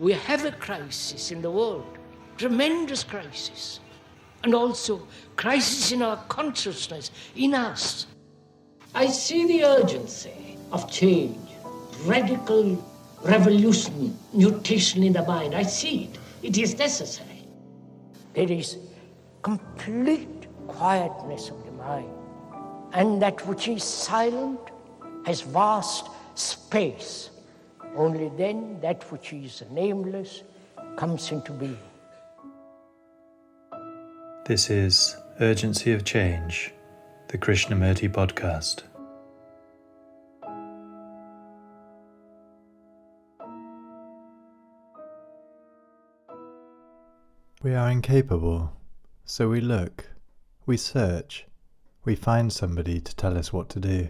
We have a crisis in the world, tremendous crisis, and also crisis in our consciousness, in us. I see the urgency of change, radical revolution, mutation in the mind. I see it. It is necessary. There is complete quietness of the mind, and that which is silent has vast space. Only then that which is nameless comes into being. This is Urgency of Change, the Krishnamurti podcast. We are incapable, so we look, we search, we find somebody to tell us what to do,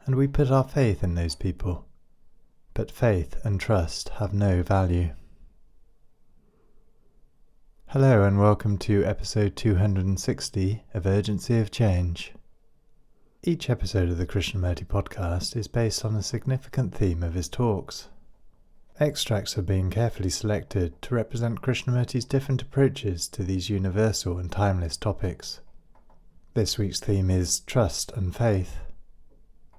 and we put our faith in those people. But faith and trust have no value. Hello and welcome to episode 260 of Urgency of Change. Each episode of the Krishnamurti podcast is based on a significant theme of his talks. Extracts have been carefully selected to represent Krishnamurti's different approaches to these universal and timeless topics. This week's theme is trust and faith.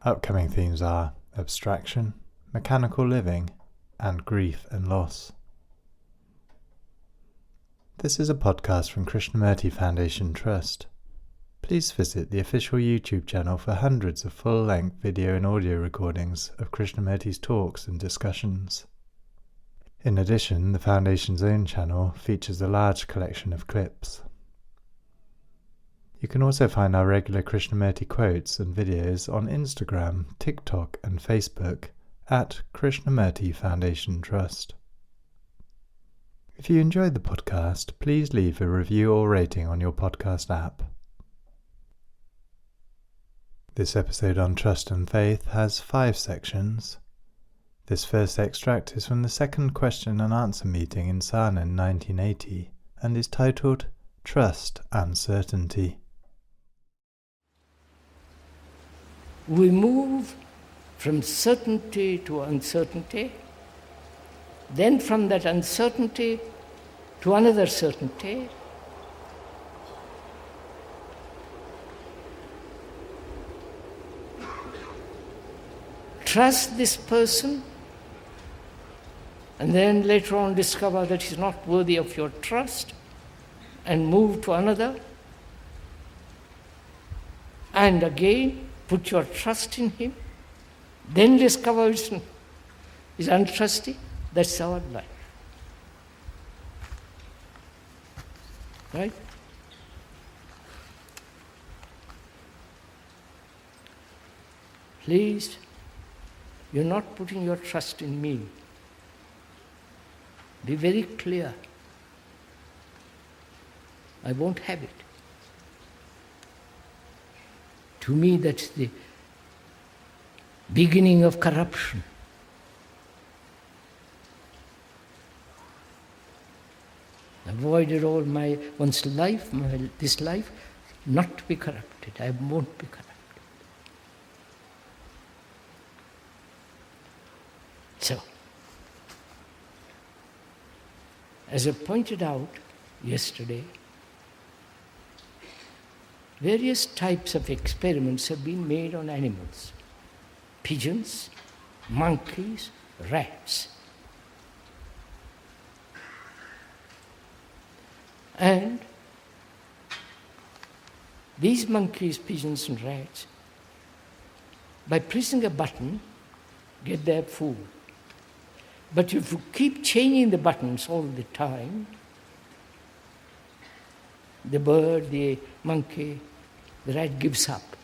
Upcoming themes are abstraction, mechanical living, and grief and loss. This is a podcast from Krishnamurti Foundation Trust. Please visit the official YouTube channel for hundreds of full-length video and audio recordings of Krishnamurti's talks and discussions. In addition, the Foundation's own channel features a large collection of clips. You can also find our regular Krishnamurti quotes and videos on Instagram, TikTok and Facebook at Krishnamurti Foundation Trust. If you enjoyed the podcast, please leave a review or rating on your podcast app. This episode on trust and faith has 5 sections. This first extract is from the second question and answer meeting in Saanen 1980 and is titled Trust and Certainty. We move from certainty to uncertainty, then from that uncertainty to another certainty. Trust this person, and then later on discover that he's not worthy of your trust, and move to another, and again put your trust in him, then discover he's untrusty. That's our life. Right? Please, you're not putting your trust in me. Be very clear. I won't have it. To me, that's the beginning of corruption. Avoided all one's life, this life, not to be corrupted. I won't be corrupted. So, as I pointed out yesterday, various types of experiments have been made on animals. Pigeons, monkeys, rats. And these monkeys, pigeons and rats, by pressing a button, get their food. But if you keep changing the buttons all the time, the bird, the monkey, the rat gives up.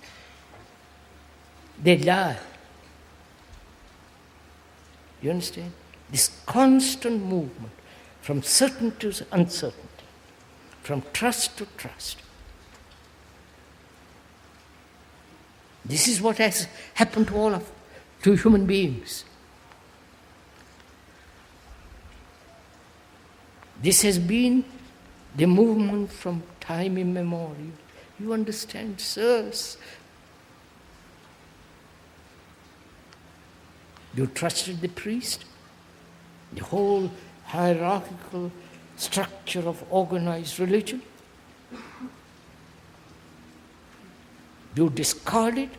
They die. You understand? This constant movement from certainty to uncertainty, from trust to trust. This is what has happened to human beings. This has been the movement from time immemorial. You understand, sirs? You trusted the priest, the whole hierarchical structure of organized religion. You discard it,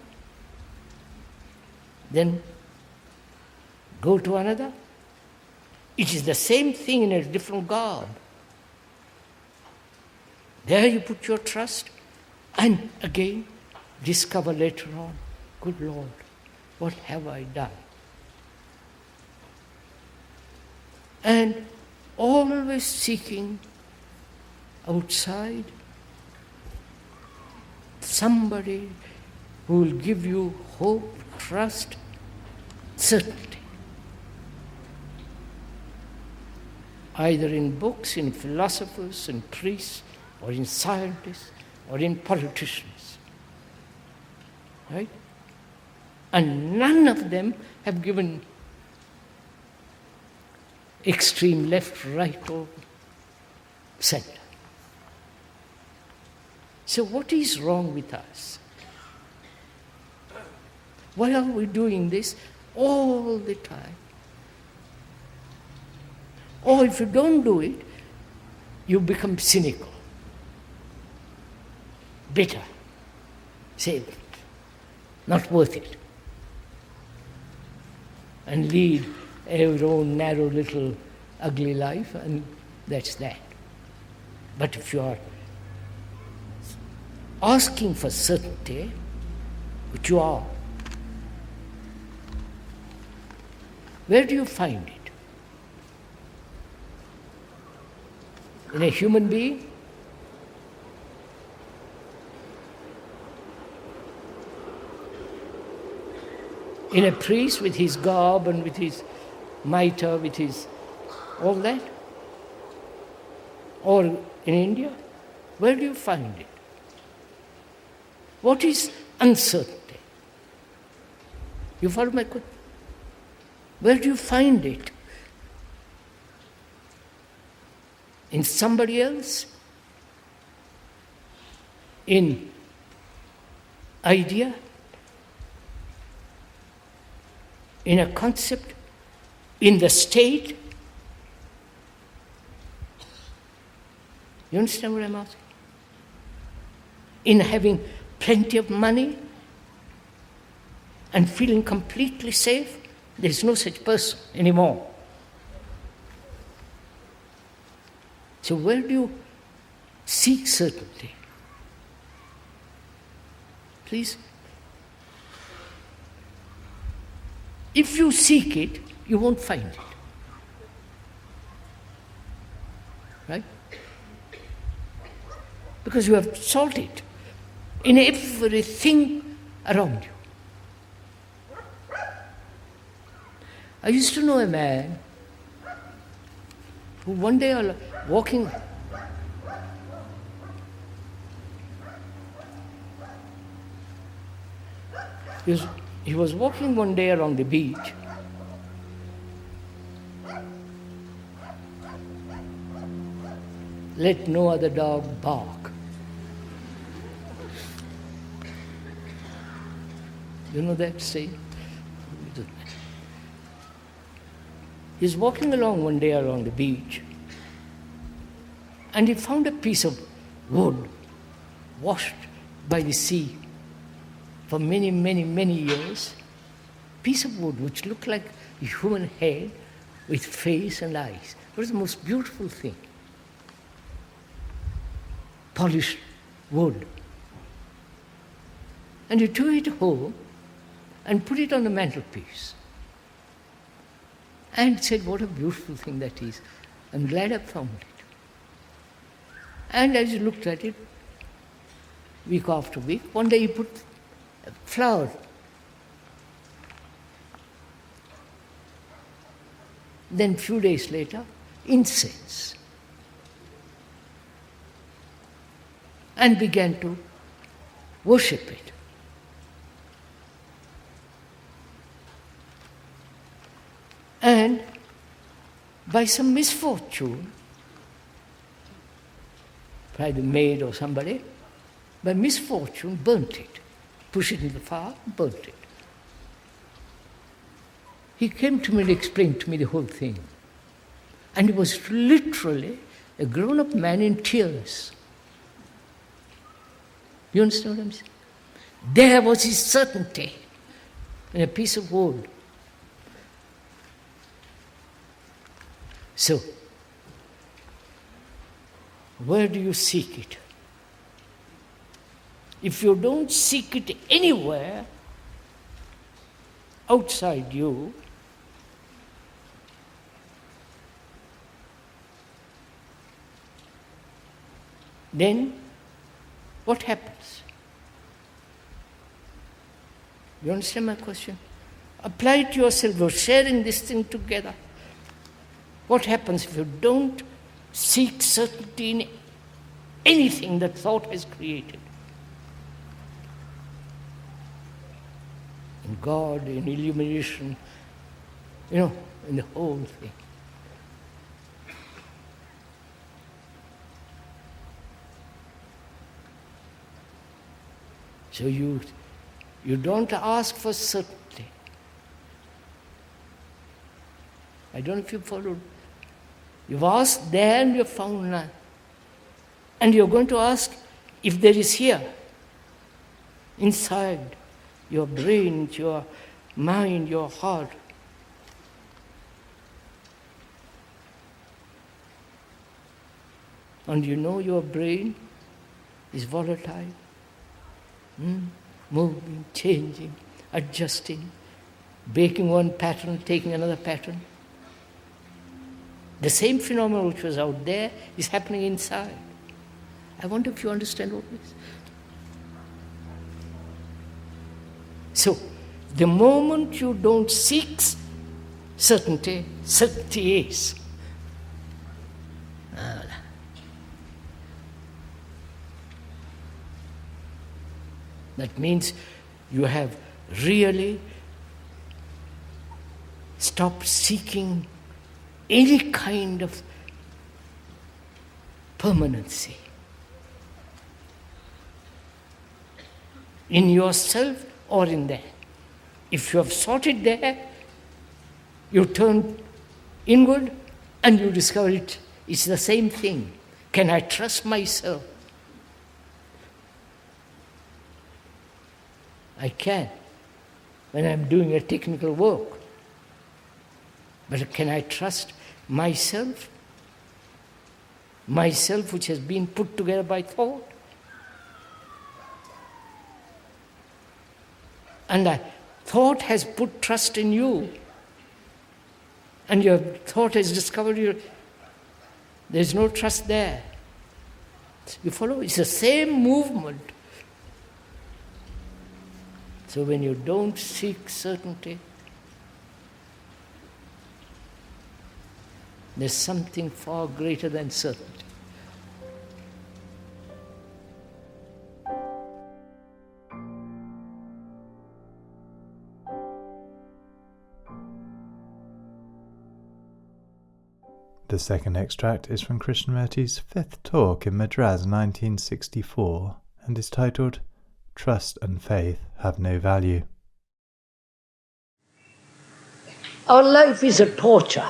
then go to another. It is the same thing in a different garb. There you put your trust, and again discover later on, good Lord, what have I done? And always seeking outside somebody who will give you hope, trust, certainty. Either in books, in philosophers, in priests, or in scientists, or in politicians. Right? And none of them have given extreme left, right, or center. So what is wrong with us? Why are we doing this all the time? Or if you don't do it, you become cynical, bitter, say, not worth it, and lead your own narrow little ugly life, and that's that. But if you are asking for certainty, which you are, where do you find it? In a human being? In a priest with his garb and with his mitre, with his all that? Or in India? Where do you find it? What is uncertainty? You follow my question? Where do you find it? In somebody else? In idea? In a concept? In the state? You understand what I'm asking? In having plenty of money and feeling completely safe? There is no such person anymore. So where do you seek certainty? Please? If you seek it, you won't find it. Right? Because you have sought it in everything around you. I used to know a man who one day walking, he was walking one day along the beach, let no other dog bark. You know that saying? He's walking along one day along the beach, and he found a piece of wood washed by the sea for many, many, many years. Piece of wood which looked like a human head with face and eyes. It was the most beautiful thing. Polished wood. And he took it home and put it on the mantelpiece. And said, what a beautiful thing that is. I'm glad I found it. And as he looked at it, week after week, one day he put a flower. Then a few days later, incense. And began to worship it. And by some misfortune, by the maid or somebody, by misfortune burnt it, pushed it in the fire, burnt it. He came to me and explained to me the whole thing. And he was literally a grown-up man in tears. You understand what I'm saying? There was his certainty in a piece of wood. So, where do you seek it? If you don't seek it anywhere outside you, then what happens? You understand my question? Apply it to yourself. You're sharing this thing together. What happens if you don't seek certainty in anything that thought has created? In God, in illumination, in the whole thing. So you don't ask for certainty. I don't know if you followed. You've asked there and you've found none. And you're going to ask if there is here, inside your brain, your mind, your heart. And your brain is volatile. Moving, changing, adjusting, breaking one pattern, taking another pattern. The same phenomenon which was out there is happening inside. I wonder if you understand all this. So, the moment you don't seek certainty, certainty is. That means you have really stopped seeking any kind of permanency in yourself or in there. If you have sought it there, you turn inward and you discover it's the same thing. Can I trust myself? I can when I'm doing a technical work. But can I trust myself? Myself which has been put together by thought? And thought has put trust in you. And your thought has discovered there's no trust there. You follow? It's the same movement. So when you don't seek certainty, there's something far greater than certainty. The second extract is from Krishnamurti's fifth talk in Madras 1964 and is titled Trust and Faith Have No Value. Our life is a torture.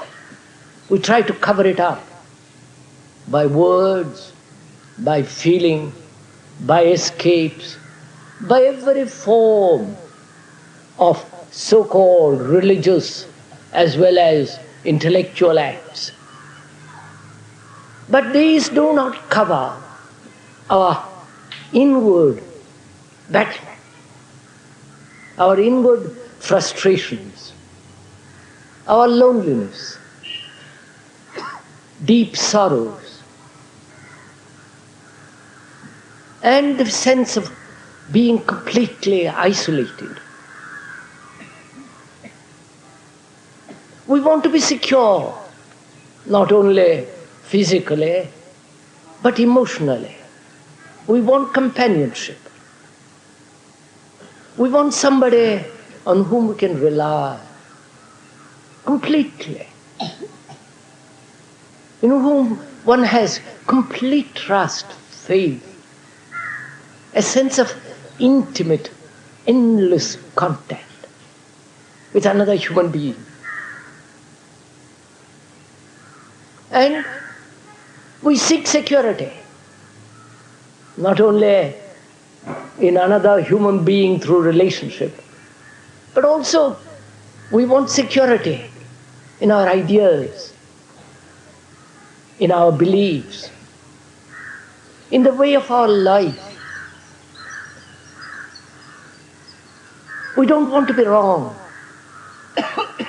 We try to cover it up by words, by feeling, by escapes, by every form of so-called religious as well as intellectual acts. But these do not cover our inward battle, our inward frustrations, our loneliness, deep sorrows, and the sense of being completely isolated. We want to be secure, not only physically, but emotionally. We want companionship. We want somebody on whom we can rely completely, in whom one has complete trust, faith, a sense of intimate, endless contact with another human being. And we seek security, not only in another human being through relationship, but also we want security in our ideas, in our beliefs, in the way of our life. We don't want to be wrong.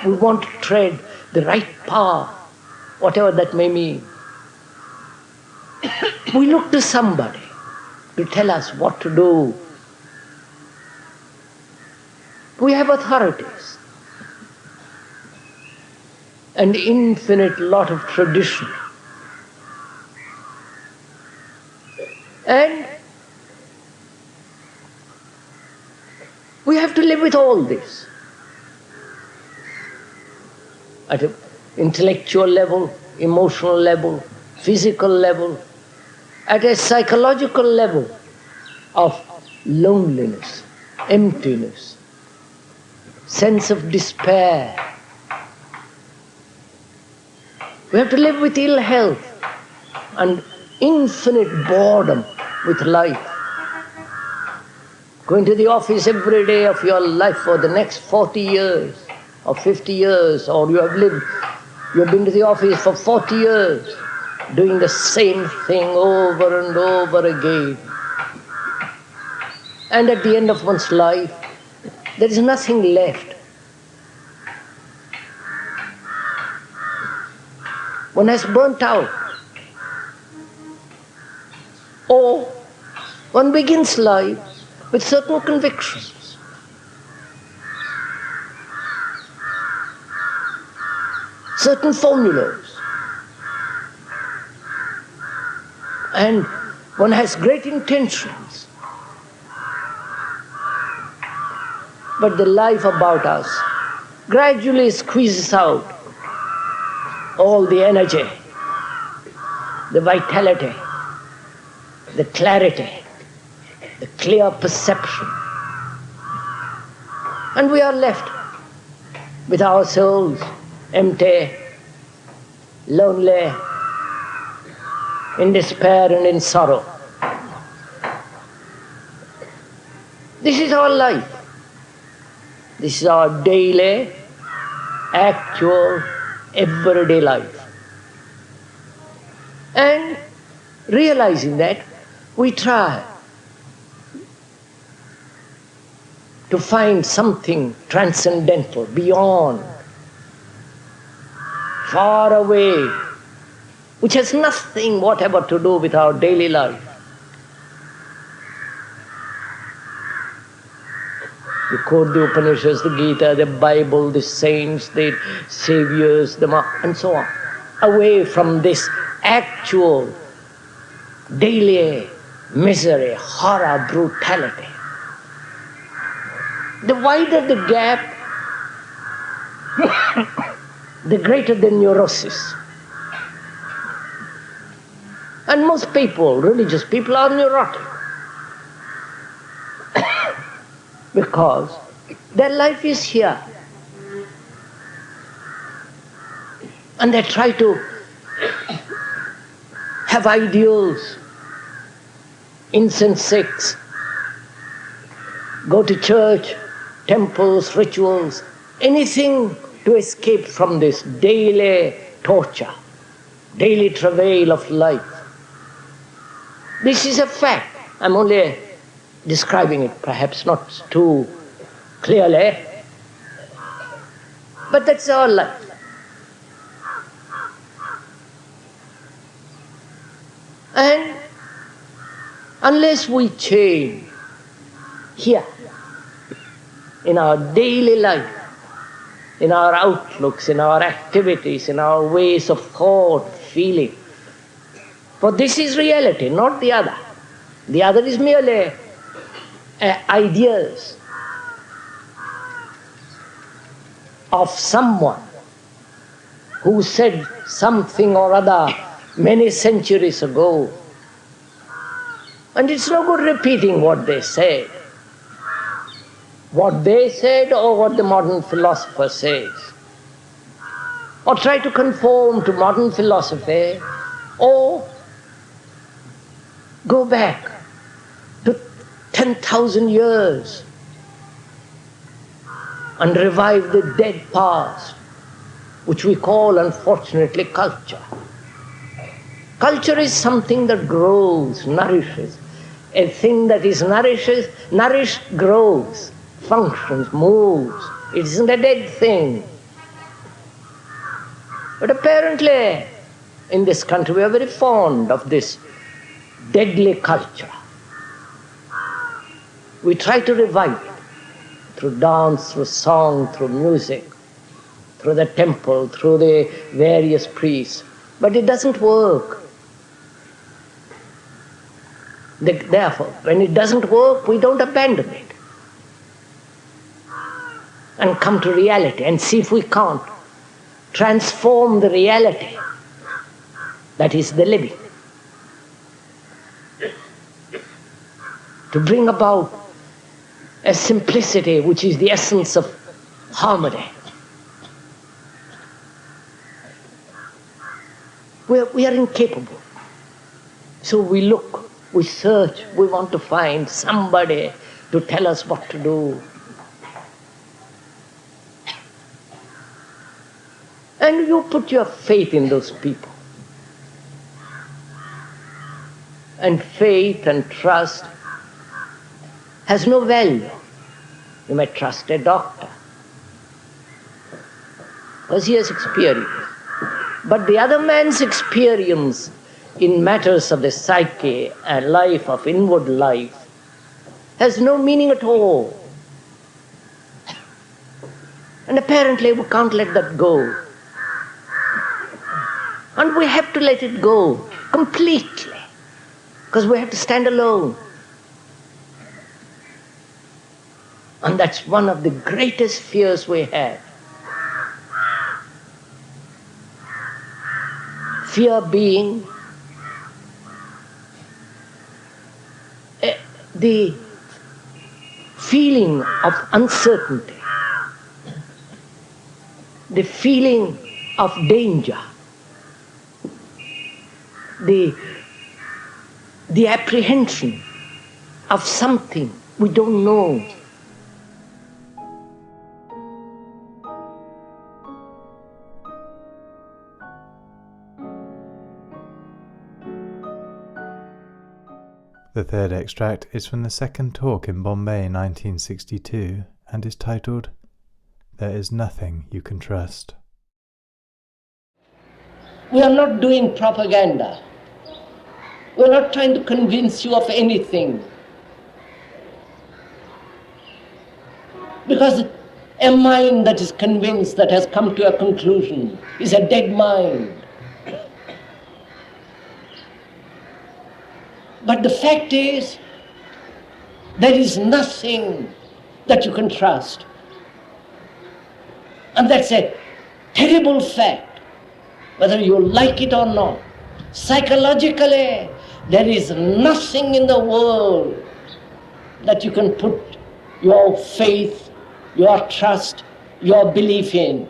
We want to tread the right path, whatever that may mean. We look to somebody to tell us what to do. We have authorities, an infinite lot of tradition. And we have to live with all this at an intellectual level, emotional level, physical level, at a psychological level of loneliness, emptiness, sense of despair. We have to live with ill health and infinite boredom with life. Going to the office every day of your life for the next 40 years or 50 years, or you've been to the office for 40 years, doing the same thing over and over again. And at the end of one's life, there is nothing left. One has burnt out. Or one begins life with certain convictions. Certain formulas. And one has great intentions. But the life about us gradually squeezes out all the energy, the vitality, the clarity, the clear perception. And we are left with our souls empty, lonely, in despair and in sorrow. This is our life. This is our daily, actual, everyday life. And realizing that, we try to find something transcendental, beyond, far away, which has nothing whatever to do with our daily life. You quote the Upanishads, the Gita, the Bible, the saints, the saviors, and so on. Away from this actual daily misery, horror, brutality. The wider the gap, the greater the neurosis. And most people, religious people, are neurotic. Because their life is here. And they try to have ideals, incense sticks, go to church, temples, rituals, anything to escape from this daily torture, daily travail of life. This is a fact. I'm only describing it, perhaps not too clearly, but that's our life. And unless we change here, in our daily life, in our outlooks, in our activities, in our ways of thought, feeling, for this is reality, not the other. The other is merely ideas of someone who said something or other many centuries ago. And it's no good repeating what they said. What they said or what the modern philosopher says. or try to conform to modern philosophy, or go back to 10,000 years and revive the dead past, which we call, unfortunately, culture. Culture is something that grows, nourishes. A thing that is nourished grows, functions, moves. It isn't a dead thing. But apparently, in this country, we are very fond of this deadly culture. We try to revive it through dance, through song, through music, through the temple, through the various priests. But it doesn't work. Therefore, when it doesn't work, we don't abandon it and come to reality and see if we can't transform the reality that is the living, to bring about a simplicity which is the essence of harmony. We are incapable. So we look, we search, we want to find somebody to tell us what to do. And you put your faith in those people. And faith and trust has no value. You may trust a doctor because he has experience. But the other man's experience in matters of the psyche and life, of inward life, has no meaning at all. And apparently we can't let that go. And we have to let it go completely, because we have to stand alone. And that's one of the greatest fears we have. Fear being the feeling of uncertainty, the feeling of danger, the apprehension of something we don't know. The third extract is from the second talk in Bombay 1962 and is titled, "There is Nothing You Can Trust." We are not doing propaganda. We are not trying to convince you of anything. Because a mind that is convinced, that has come to a conclusion, is a dead mind. But the fact is, there is nothing that you can trust. And that's a terrible fact, whether you like it or not. Psychologically, there is nothing in the world that you can put your faith, your trust, your belief in.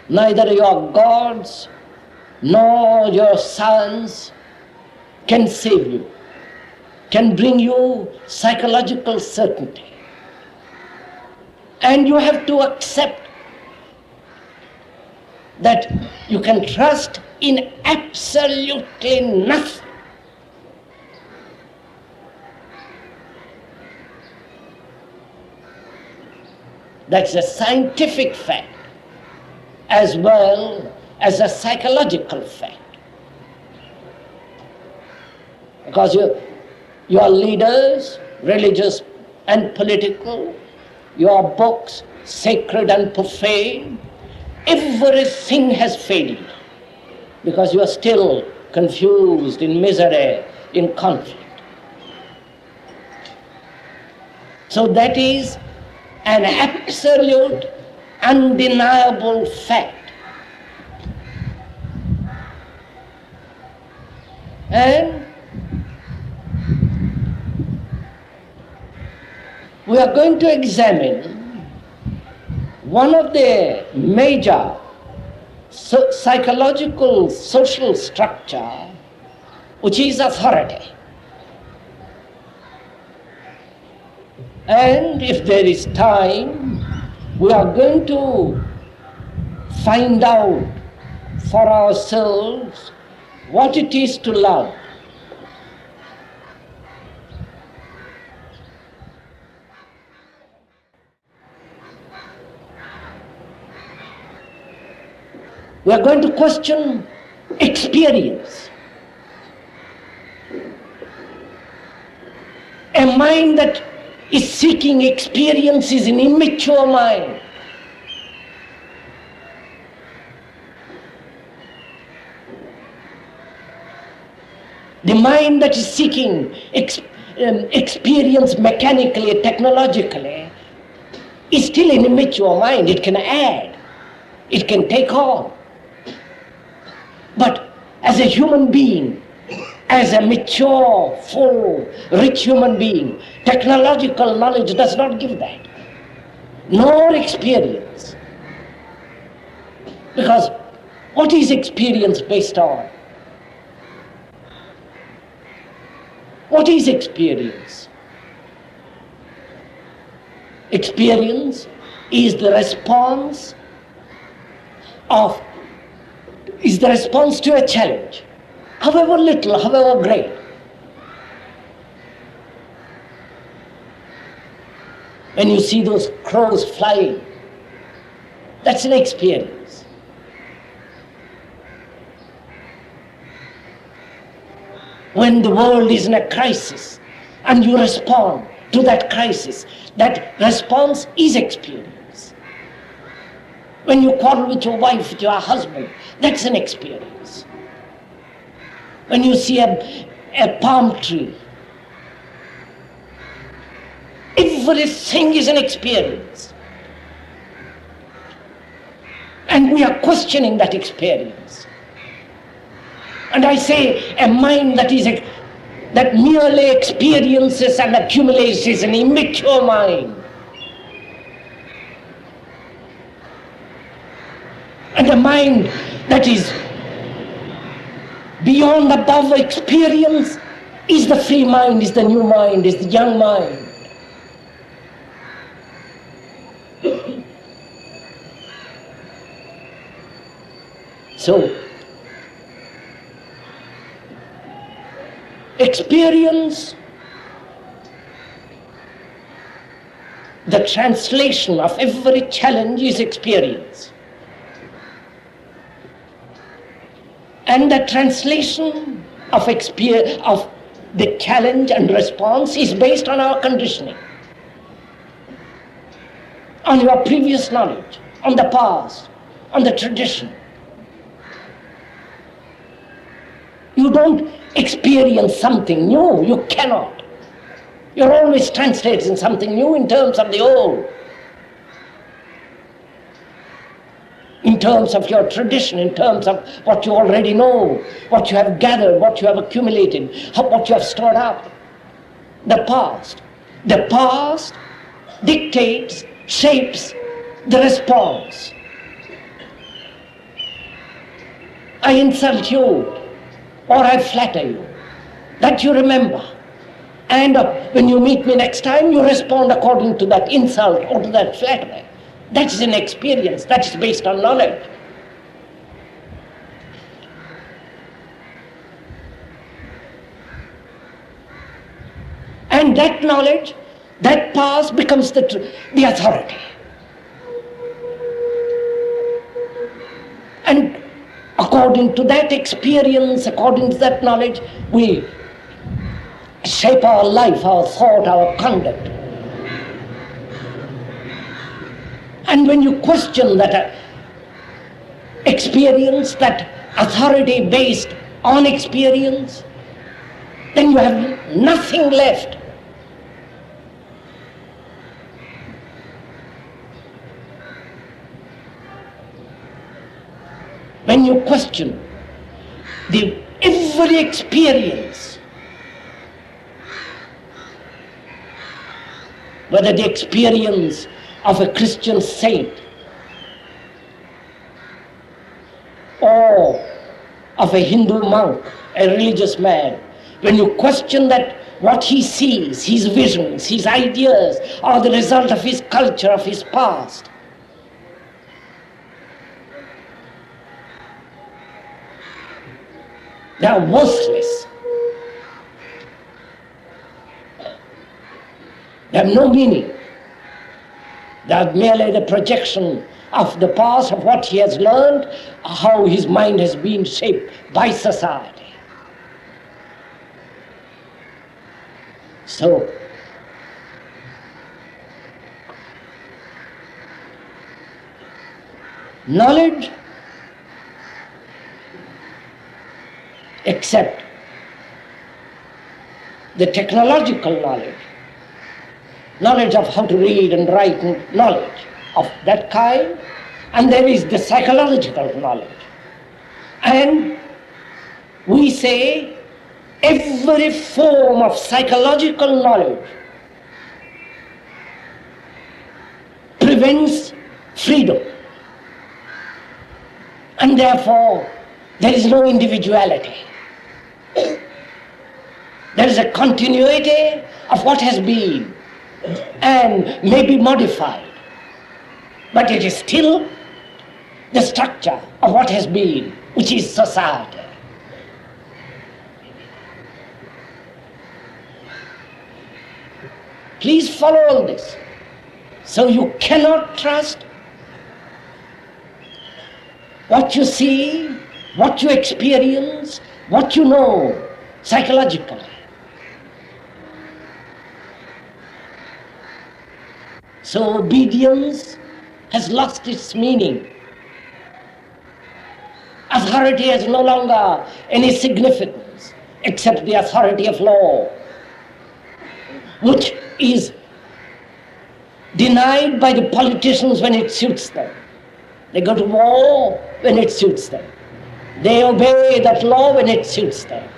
Neither your gods nor your science can save you, can bring you psychological certainty. And you have to accept that you can trust in absolutely nothing. That's a scientific fact as well as a psychological fact. Because your leaders, religious and political, your books, sacred and profane, everything has failed because you are still confused, in misery, in conflict. So that is an absolute, undeniable fact. And we are going to examine one of the major psychological social structure, which is authority. And if there is time, we are going to find out for ourselves what it is to love. We are going to question experience. A mind that is seeking experience is an immature mind. The mind that is seeking experience mechanically, technologically, is still an immature mind. It can add, it can take on. But as a human being, as a mature, full, rich human being, technological knowledge does not give that, nor experience. Because what is experience based on? What is experience? Experience is the response to a challenge, however little, however great. When you see those crows flying, that's an experience. When the world is in a crisis and you respond to that crisis, that response is experience. When you quarrel with your wife, with your husband, that's an experience. When you see a palm tree, everything is an experience. And we are questioning that experience. And I say a mind that merely experiences and accumulates is an immature mind. And a mind that is beyond, above experience is the free mind, is the new mind, is the young mind. So, experience, the translation of every challenge is experience. And the translation of the challenge and response is based on our conditioning, on your previous knowledge, on the past, on the tradition. You don't experience something new, you cannot. You're always translating something new in terms of the old, in terms of your tradition, in terms of what you already know, what you have gathered, what you have accumulated, what you have stored up. The past dictates, shapes the response. I insult you, or I flatter you, that you remember. And when you meet me next time, you respond according to that insult or to that flattery. That is an experience, that is based on knowledge. And that knowledge, that past becomes the authority. And according to that experience, according to that knowledge, we shape our life, our thought, our conduct. And when you question that experience, that authority based on experience, then you have nothing left. When you question every experience, whether the experience of a Christian saint or of a Hindu monk, a religious man, when you question that what he sees, his visions, his ideas are the result of his culture, of his past, they are worthless. They have no meaning. They are merely the projection of the past, of what he has learned, how his mind has been shaped by society. So, knowledge, except the technological knowledge of how to read and write, knowledge of that kind, and there is the psychological knowledge. And we say every form of psychological knowledge prevents freedom, and therefore there is no individuality. There is a continuity of what has been and may be modified, but it is still the structure of what has been, which is society. Please follow all this. So you cannot trust what you see, what you experience, what you know psychologically. So obedience has lost its meaning. Authority has no longer any significance except the authority of law, which is denied by the politicians when it suits them. They go to war when it suits them. They obey that law when it suits them.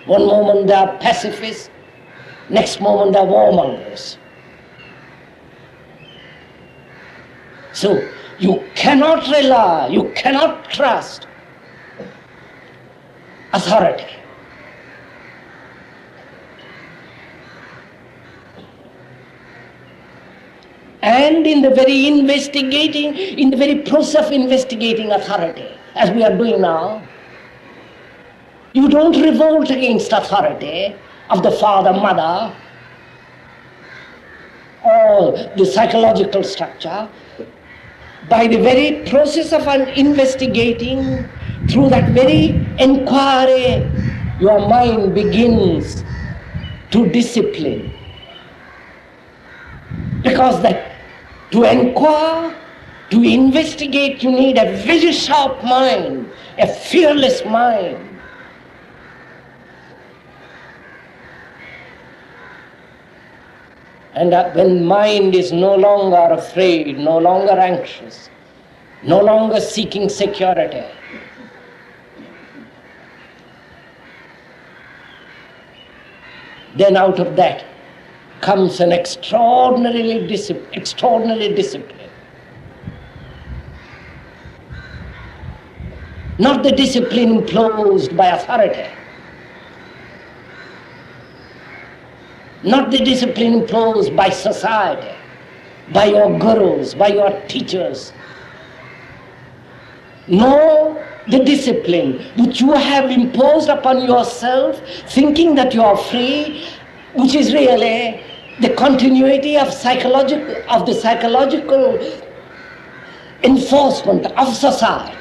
One moment they are pacifists, next moment they are warmongers. So you cannot rely, you cannot trust authority. And in the very process of investigating authority, as we are doing now, you don't revolt against authority of the father, mother, or the psychological structure. By the very process of investigating, through that very inquiry, your mind begins to discipline. Because that to inquire, to investigate, you need a very sharp mind, a fearless mind. And when mind is no longer afraid, no longer anxious, no longer seeking security, then out of that comes an extraordinary discipline. Not the discipline imposed by authority, not the discipline imposed by society, by your gurus, by your teachers. No, the discipline which you have imposed upon yourself, thinking that you are free, which is really the continuity of the psychological enforcement of society.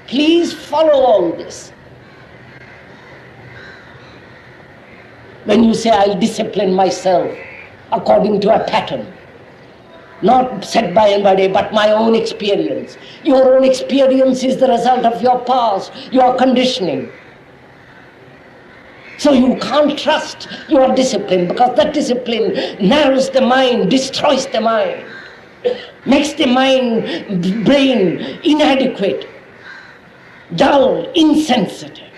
Please follow all this. When you say, I'll discipline myself according to a pattern, not set by anybody, but my own experience. Your own experience is the result of your past, your conditioning. So you can't trust your discipline, because that discipline narrows the mind, destroys the mind, makes the brain inadequate, dull, insensitive.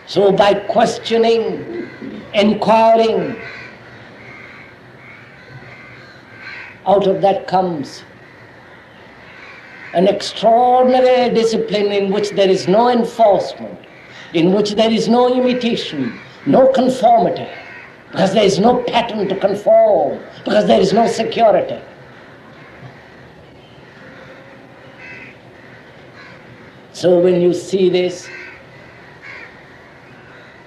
So by questioning, inquiring, out of that comes an extraordinary discipline in which there is no enforcement, in which there is no imitation, no conformity, because there is no pattern to conform, because there is no security. So when you see this,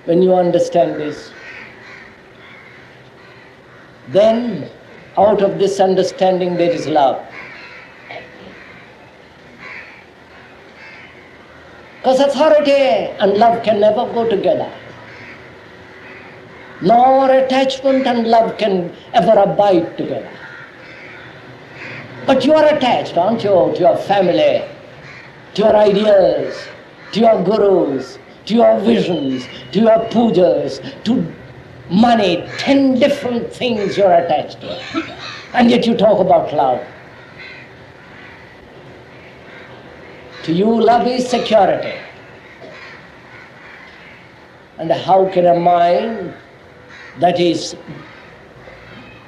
when you understand this, then out of this understanding there is love. Because authority and love can never go together. Nor attachment and love can ever abide together. But you are attached, aren't you, to your family, to your ideas, to your gurus, to your visions, to your pujas, to money, 10 different things you're attached to. And yet you talk about love. To you, love is security. And how can a mind that is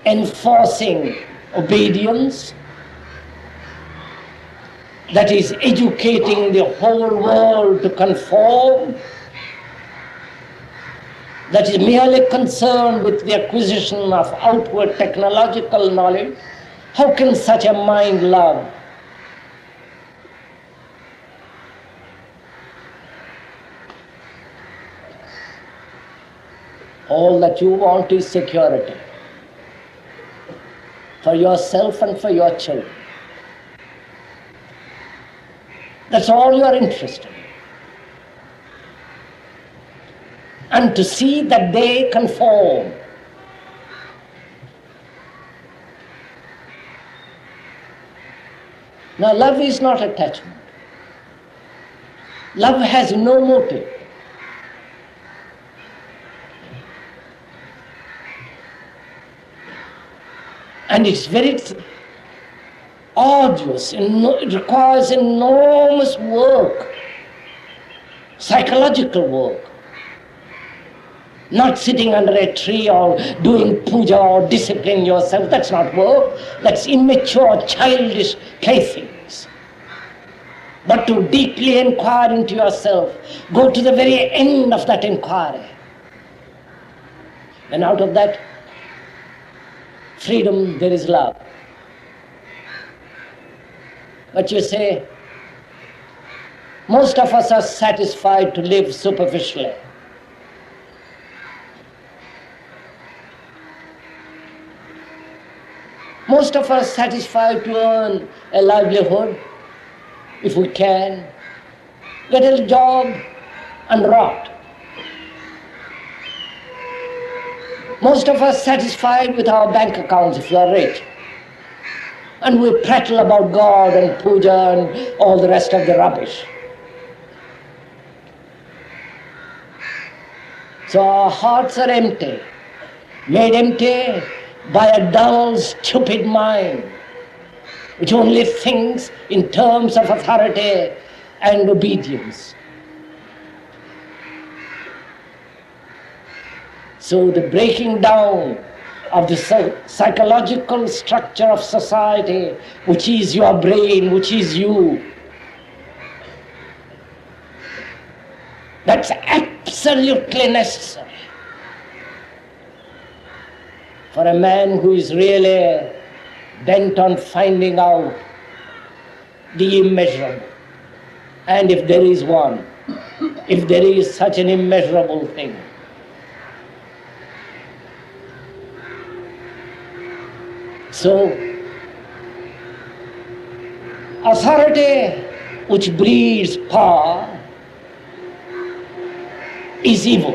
enforcing obedience, that is educating the whole world to conform, that is merely concerned with the acquisition of outward technological knowledge, how can such a mind love? All that you want is security for yourself and for your children. That's all you are interested in. And to see that they conform. Now, love is not attachment. Love has no motive. And it's very arduous, it requires enormous work, psychological work. Not sitting under a tree or doing puja or disciplining yourself, that's not work, that's immature, childish playthings. But to deeply inquire into yourself, go to the very end of that inquiry. And out of that freedom, there is love. But you say, most of us are satisfied to live superficially. Most of us are satisfied to earn a livelihood, if we can, get a job and rot. Most of us satisfied with our bank accounts if you are rich. And we prattle about God and puja and all the rest of the rubbish. So our hearts are empty, made empty by a dull, stupid mind, which only thinks in terms of authority and obedience. So the breaking down of the psychological structure of society, which is your brain, which is you, that's absolutely necessary for a man who is really bent on finding out the immeasurable. And if there is one, if there is such an immeasurable thing, so, authority which breeds power is evil.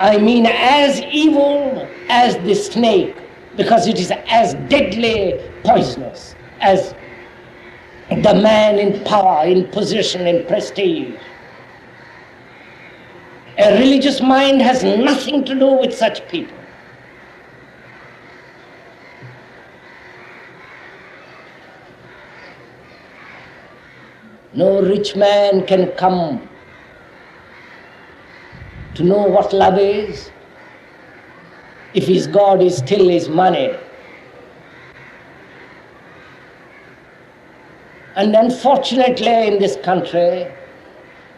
I mean as evil as the snake, because it is as deadly poisonous as the man in power, in position, in prestige. A religious mind has nothing to do with such people. No rich man can come to know what love is if his God is still his money. And unfortunately in this country,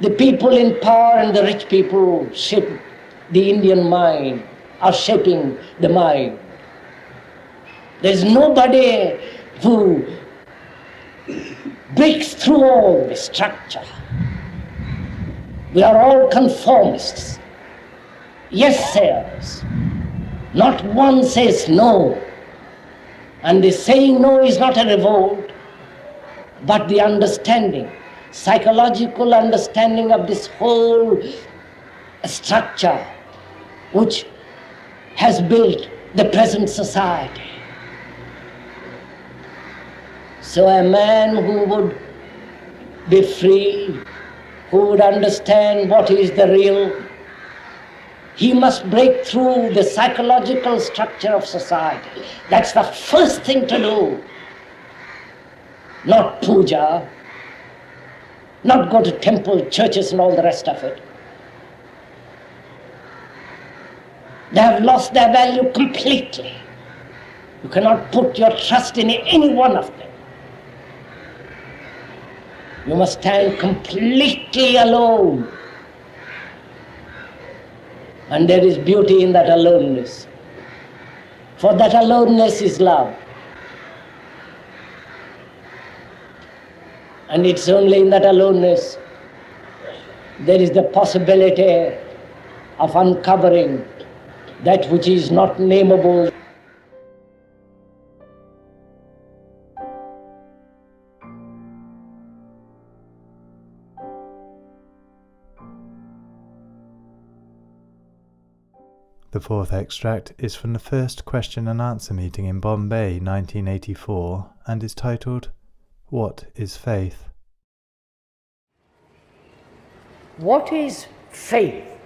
the people in power and the rich people shape the Indian mind, are shaping the mind. There's nobody who breaks through all the structure. We are all conformists. Yes, sayers. Not one says no. And the saying no is not a revolt, but the understanding, psychological understanding of this whole structure which has built the present society. So a man who would be free, who would understand what is the real, he must break through the psychological structure of society. That's the first thing to do. Not puja, not go to temple, churches and all the rest of it. They have lost their value completely. You cannot put your trust in any one of them. You must stand completely alone. And there is beauty in that aloneness. For that aloneness is love. And it's only in that aloneness there is the possibility of uncovering that which is not nameable. The fourth extract is from the first question and answer meeting in Bombay, 1984, and is titled, What is Faith? What is faith?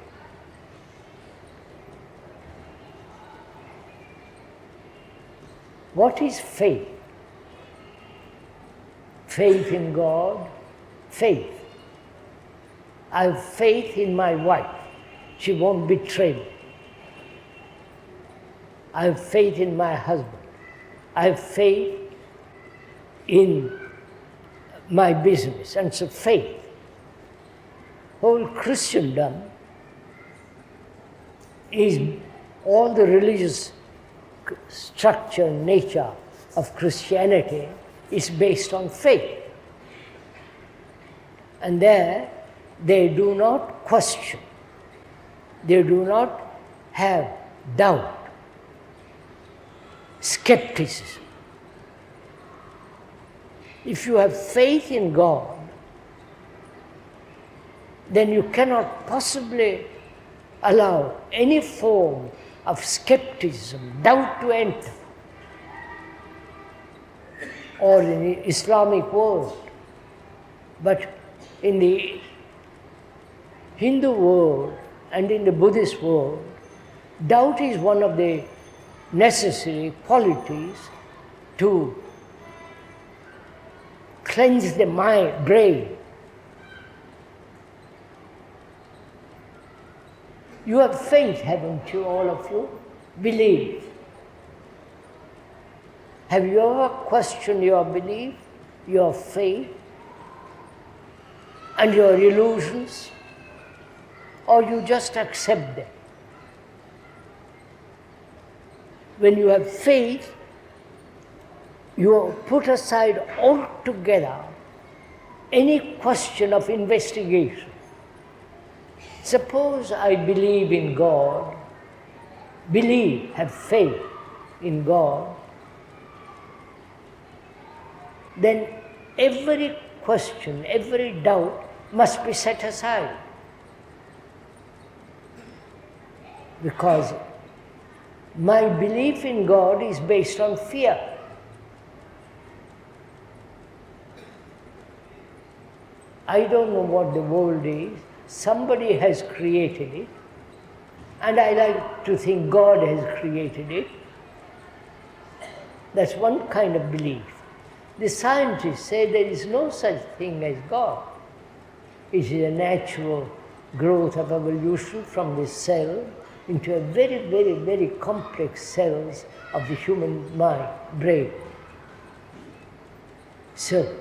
What is faith? Faith in God, faith. I have faith in my wife. She won't betray me. I have faith in my husband. I have faith in my business. And so faith. Whole Christendom is all the religious structure, nature of Christianity is based on faith. And there they do not question. They do not have doubt. Skepticism. If you have faith in God, then you cannot possibly allow any form of skepticism, doubt to enter. Or in the Islamic world, but in the Hindu world and in the Buddhist world, doubt is one of the necessary qualities to cleanse the mind, brain. You have faith, haven't you, all of you? Believe. Have you ever questioned your belief, your faith, and your illusions? Or you just accept them? When you have faith, you put aside altogether any question of investigation. Suppose I believe in God, have faith in God, then every question, every doubt must be set aside. Because my belief in God is based on fear. I don't know what the world is. Somebody has created it. And I like to think God has created it. That's one kind of belief. The scientists say there is no such thing as God. It is a natural growth of evolution from the cell into a very, very, very complex cells of the human mind, brain. So,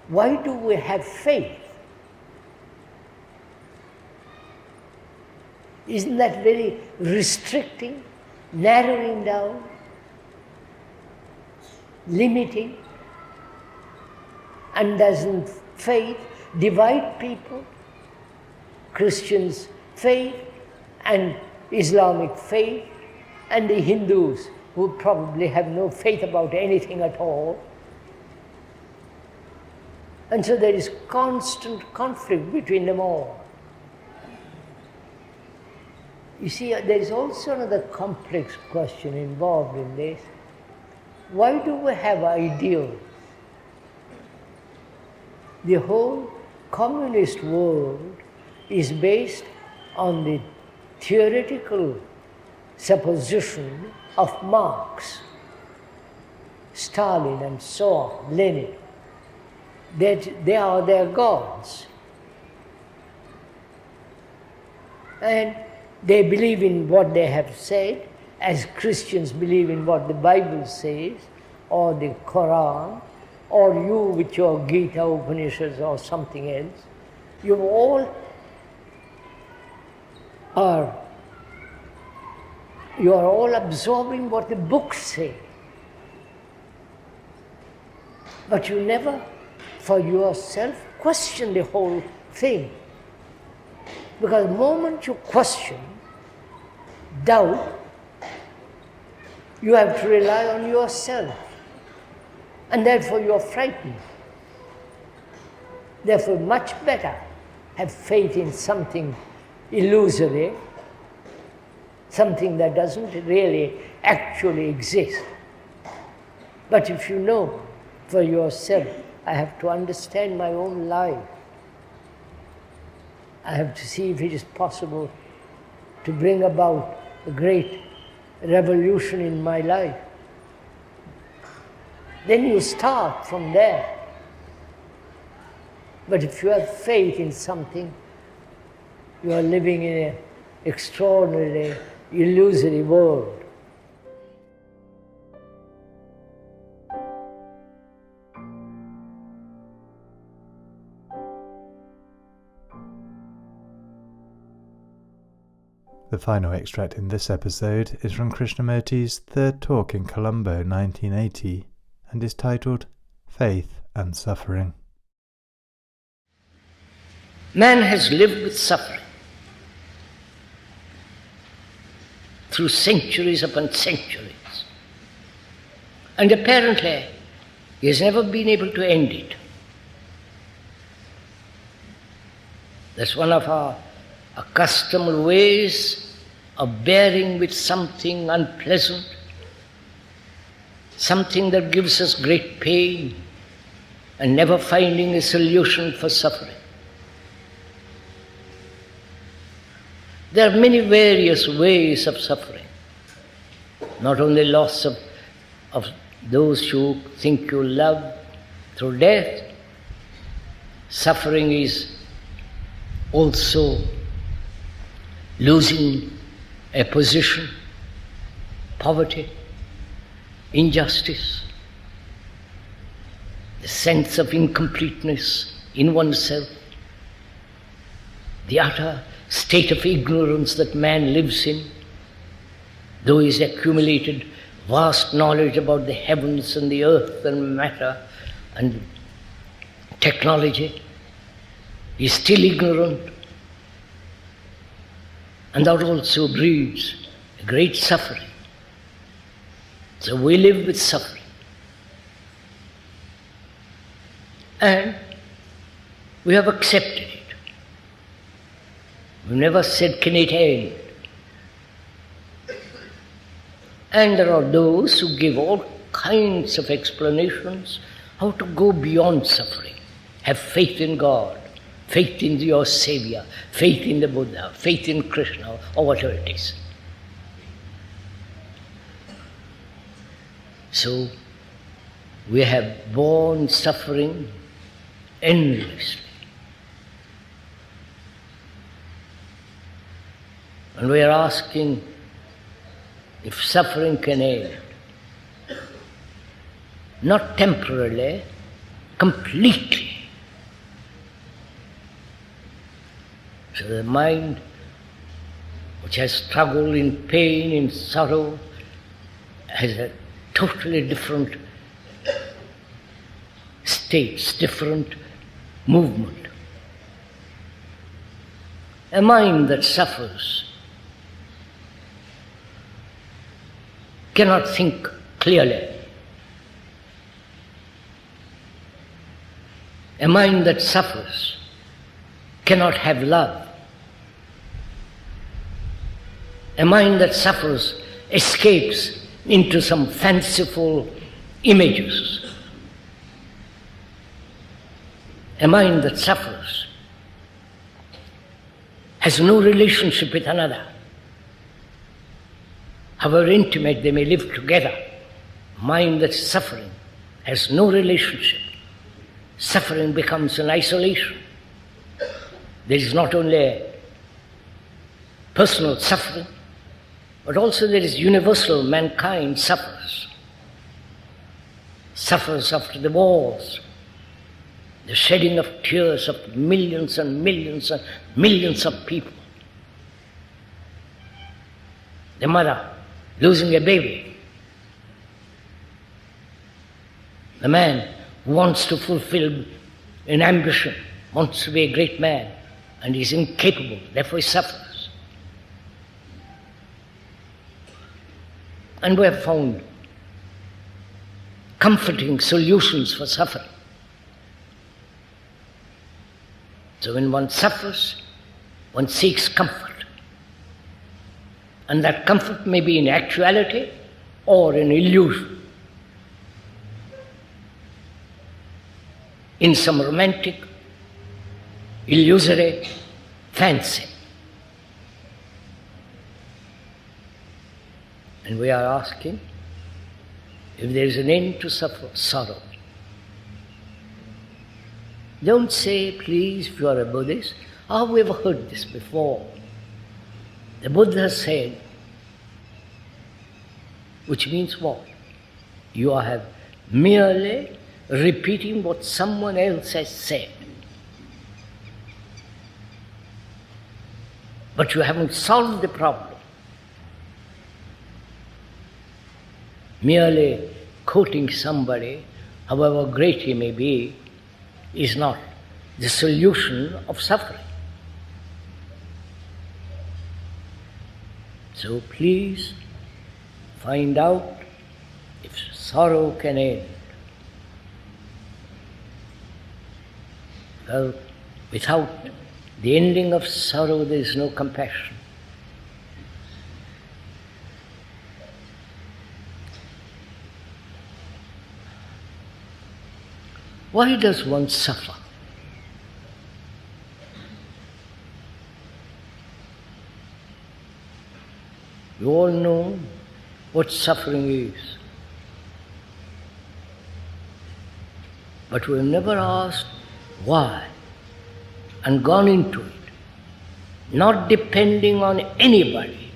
why do we have faith? Isn't that very restricting, narrowing down, limiting? And doesn't faith divide people? Christians' faith and Islamic faith, and the Hindus who probably have no faith about anything at all. And so there is constant conflict between them all. You see, there is also another complex question involved in this. Why do we have ideals? The whole communist world is based on the theoretical supposition of Marx, Stalin and so on, Lenin, that they are their gods. And they believe in what they have said, as Christians believe in what the Bible says, or the Quran, or you with your Gita, Upanishads, or something else. You are all absorbing what the books say. But you never, for yourself, question the whole thing. Because the moment you question, doubt, you have to rely on yourself. And therefore you are frightened. Therefore, much better have faith in something illusory, something that doesn't really actually exist. But if you know for yourself, I have to understand my own life. I have to see if it is possible to bring about a great revolution in my life. Then you start from there. But if you have faith in something, you are living in an extraordinary, illusory world. The final extract in this episode is from Krishnamurti's third talk in Colombo 1980 and is titled Faith and Suffering. Man has lived with suffering through centuries upon centuries, and apparently he has never been able to end it. That's one of our accustomed ways of bearing with something unpleasant, something that gives us great pain, and never finding a solution for suffering. There are many various ways of suffering. Not only loss of those you think you love through death, suffering is also losing a position, poverty, injustice, the sense of incompleteness in oneself, the utter state of ignorance that man lives in, though he's accumulated vast knowledge about the heavens and the earth and matter and technology, he's still ignorant. And that also breeds a great suffering. So we live with suffering. And we have accepted it. We never said, can it end? And there are those who give all kinds of explanations how to go beyond suffering. Have faith in God, faith in your Savior, faith in the Buddha, faith in Krishna, or whatever it is. So, we have borne suffering endlessly. And we are asking if suffering can end, not temporarily, completely. So the mind which has struggled in pain, in sorrow, has a totally different states, different movement. A mind that suffers cannot think clearly. A mind that suffers cannot have love. A mind that suffers escapes into some fanciful images. A mind that suffers has no relationship with another. However intimate they may live together, a mind that's suffering has no relationship. Suffering becomes an isolation. There is not only personal suffering, but also there is universal. Mankind suffers. Suffers after the wars, the shedding of tears of millions and millions and millions of people. The mother losing a baby. The man who wants to fulfill an ambition, wants to be a great man, and is incapable, therefore he suffers. And we have found comforting solutions for suffering. So when one suffers, one seeks comfort. And that comfort may be in actuality or in illusion. In some romantic, illusory fancy. And we are asking if there is an end to sorrow. Don't say, please, if you are a Buddhist, we've heard this before. The Buddha said, which means what? You are merely repeating what someone else has said. But you haven't solved the problem. Merely quoting somebody, however great he may be, is not the solution of suffering. So please find out if sorrow can end. Well, without the ending of sorrow, there is no compassion. Why does one suffer? You all know what suffering is. But we have never asked why and gone into it, not depending on anybody,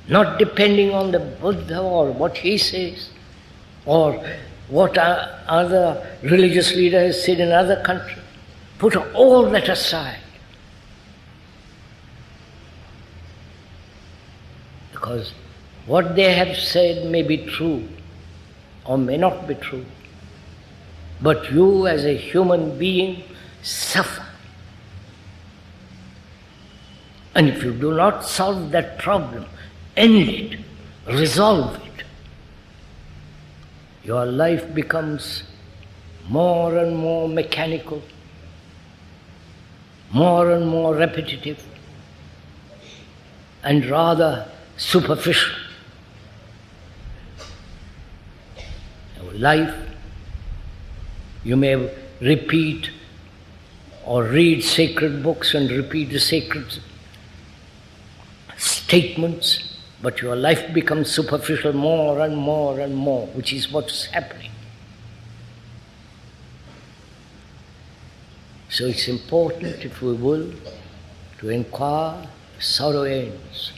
not depending on the Buddha or what he says, or what other religious leader has said in other countries. Put all that aside. Because what they have said may be true or may not be true. But you as a human being suffer. And if you do not solve that problem, end it, resolve it, your life becomes more and more mechanical, more and more repetitive, and rather superficial. Your life, you may repeat or read sacred books and repeat the sacred statements but your life becomes superficial more and more and more, which is what's happening. So it's important, if we will, to inquire, sorrow ends.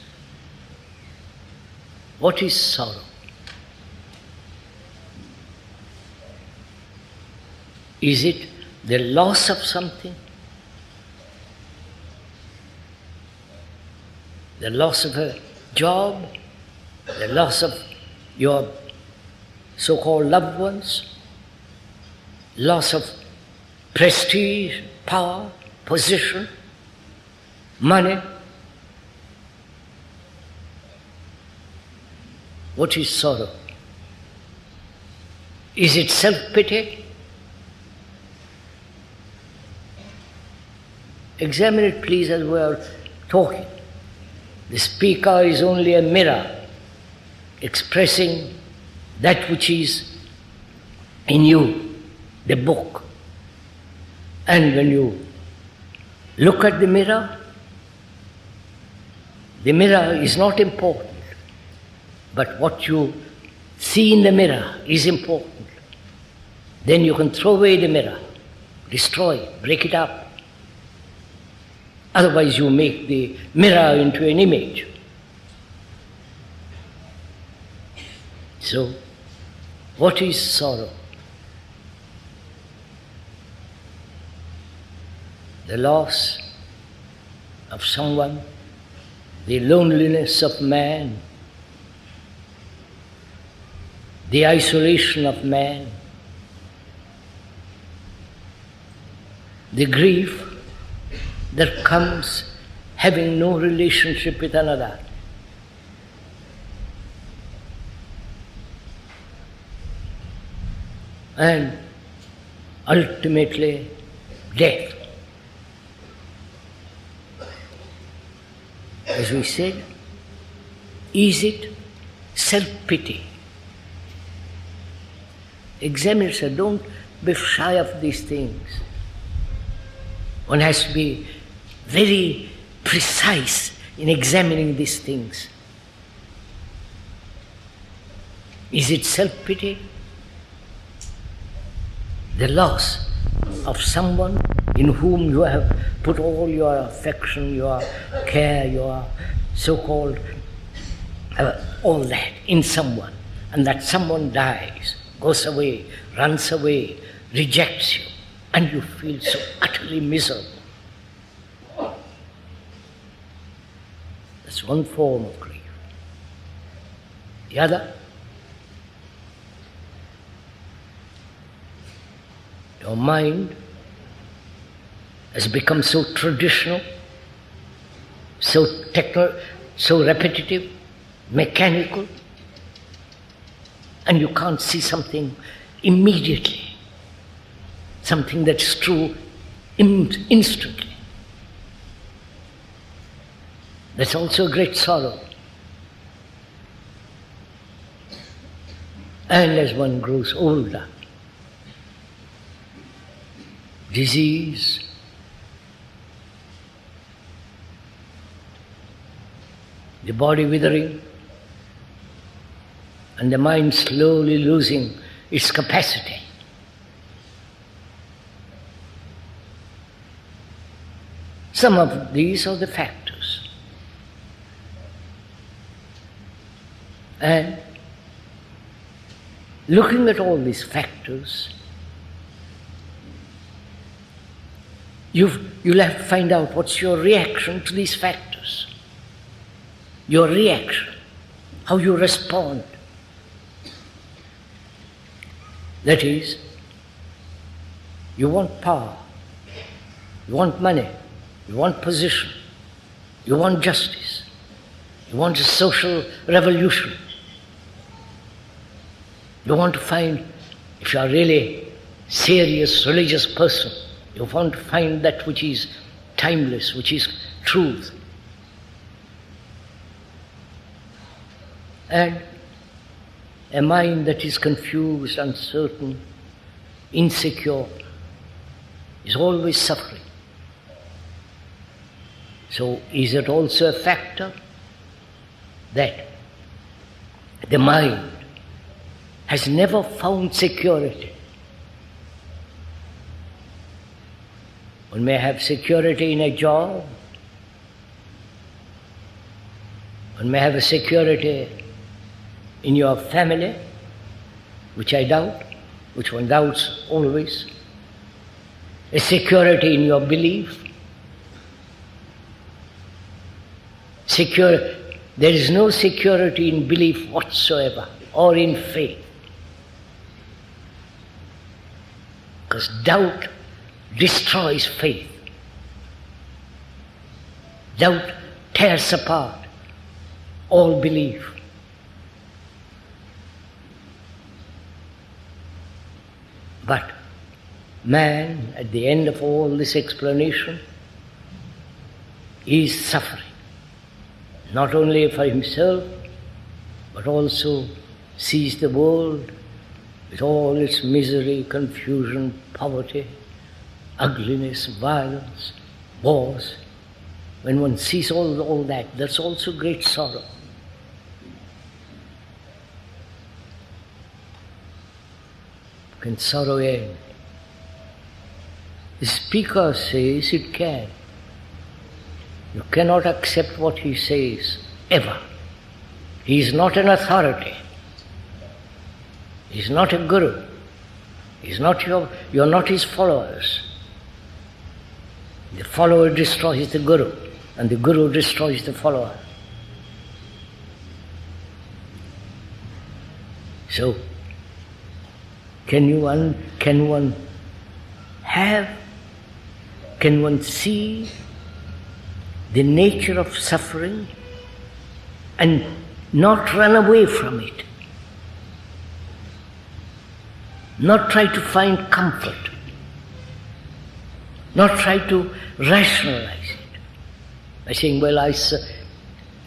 What is sorrow? Is it the loss of something? The loss of a job? The loss of your so-called loved ones? Loss of prestige, power, position, money? What is sorrow? Is it self-pity? Examine it, please, as we are talking. The speaker is only a mirror expressing that which is in you, the book. And when you look at the mirror is not important, but what you see in the mirror is important. Then you can throw away the mirror, destroy it, break it up. Otherwise you make the mirror into an image. So, what is sorrow? The loss of someone, the loneliness of man, the isolation of man, the grief that comes having no relationship with another. And ultimately, death. As we said, is it self-pity? Examine yourself, don't be shy of these things. One has to be very precise in examining these things. Is it self-pity? The loss of someone in whom you have put all your affection, your care, your so-called all that in someone, and that someone dies, goes away, runs away, rejects you, and you feel so utterly miserable. That's one form of grief. The other, your mind has become so traditional, so repetitive, mechanical, and you can't see something immediately, something that's true instantly. That's also a great sorrow. And as one grows older, disease, the body withering, and the mind slowly losing its capacity. Some of these are the factors. And looking at all these factors, you'll have to find out what's your reaction to these factors. Your reaction, how you respond. That is, you want power, you want money, you want position, you want justice, you want a social revolution. You want to find, if you are really serious religious person, you want to find that which is timeless, which is truth. And a mind that is confused, uncertain, insecure, is always suffering. So is it also a factor? that the mind has never found security. One may have security in a job, one may have a security in your family, which I doubt, which one doubts always, a security in your belief. There is no security in belief whatsoever, or in faith. Because doubt destroys faith. Doubt tears apart all belief. But man, at the end of all this explanation, is suffering. Not only for himself, but also sees the world with all its misery, confusion, poverty, ugliness, violence, wars. When one sees all that, that's also great sorrow. Can sorrow end? The speaker says it can. You cannot accept what he says, ever. He is not an authority. He is not a guru. You are not his followers. The follower destroys the guru, and the guru destroys the follower. So, can one see the nature of suffering and not run away from it? Not try to find comfort, not try to rationalize it by saying, well,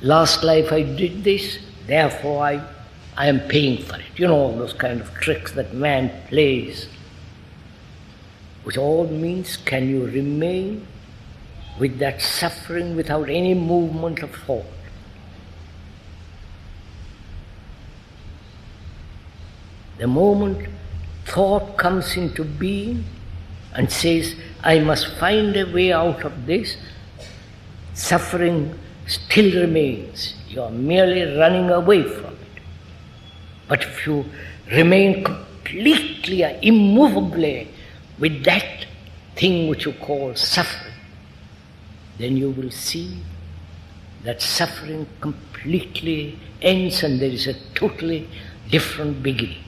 last life I did this, therefore I am paying for it. You know, all those kind of tricks that man plays. Which all means, can you remain with that suffering without any movement of thought? The moment thought comes into being and says, I must find a way out of this, suffering still remains. You are merely running away from it. But if you remain completely, immovably with that thing which you call suffering, then you will see that suffering completely ends and there is a totally different beginning.